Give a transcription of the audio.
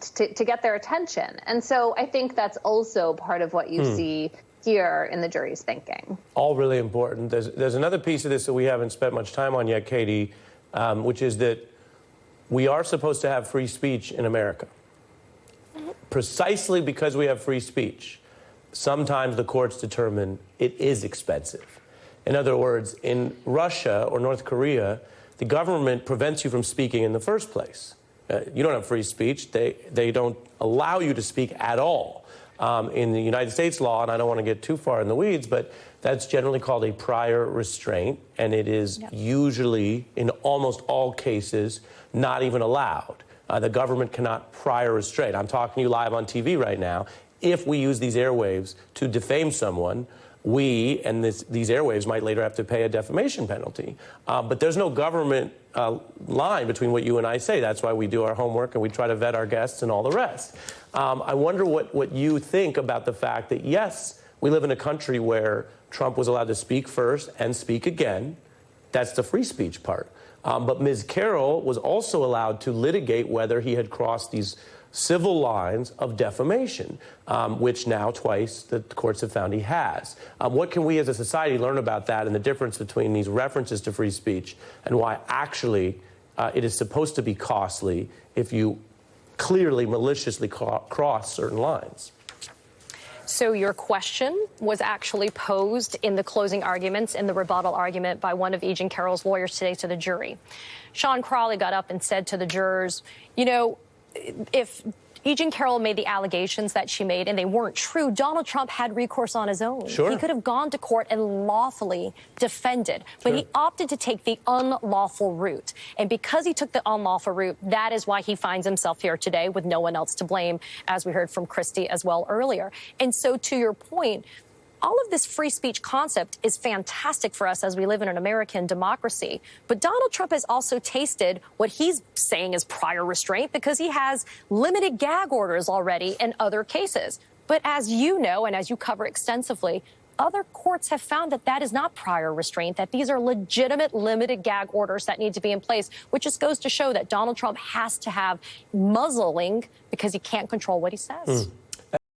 to get their attention. And so I think that's also part of what you see here in the jury's thinking. All really important. There's another piece of this that we haven't spent much time on yet, Katie, which is that we are supposed to have free speech in America. Precisely because we have free speech, sometimes the courts determine it is expensive. In other words, in Russia or North Korea, the government prevents you from speaking in the first place. You don't have free speech. They don't allow you to speak at all. In the United States law, and I don't want to get too far in the weeds, but that's generally called a prior restraint, and it is usually, in almost all cases, not even allowed. The government cannot prior restrain. I'm talking to you live on TV right now. If we use these airwaves to defame someone, we and these airwaves might later have to pay a defamation penalty. But there's no government line between what you and I say. That's why we do our homework and we try to vet our guests and all the rest. I wonder what you think about the fact that, yes, we live in a country where Trump was allowed to speak first and speak again. That's the free speech part. But Ms. Carroll was also allowed to litigate whether he had crossed these civil lines of defamation, which now twice the courts have found he has. What can we as a society learn about that and the difference between these references to free speech and why actually it is supposed to be costly if you clearly, maliciously cross certain lines? So your question was actually posed in the closing arguments, in the rebuttal argument by one of E. Jean Carroll's lawyers today to the jury. Sean Crawley got up and said to the jurors, you know, if E. Jean Carroll made the allegations that she made and they weren't true, Donald Trump had recourse on his own. Sure. He could have gone to court and lawfully defended, but he opted to take the unlawful route. And because he took the unlawful route, that is why he finds himself here today with no one else to blame, as we heard from Christy as well earlier. And so to your point, all of this free speech concept is fantastic for us as we live in an American democracy. But Donald Trump has also tasted what he's saying is prior restraint because he has limited gag orders already in other cases. But as you know, and as you cover extensively, other courts have found that that is not prior restraint, that these are legitimate limited gag orders that need to be in place, which just goes to show that Donald Trump has to have muzzling because he can't control what he says.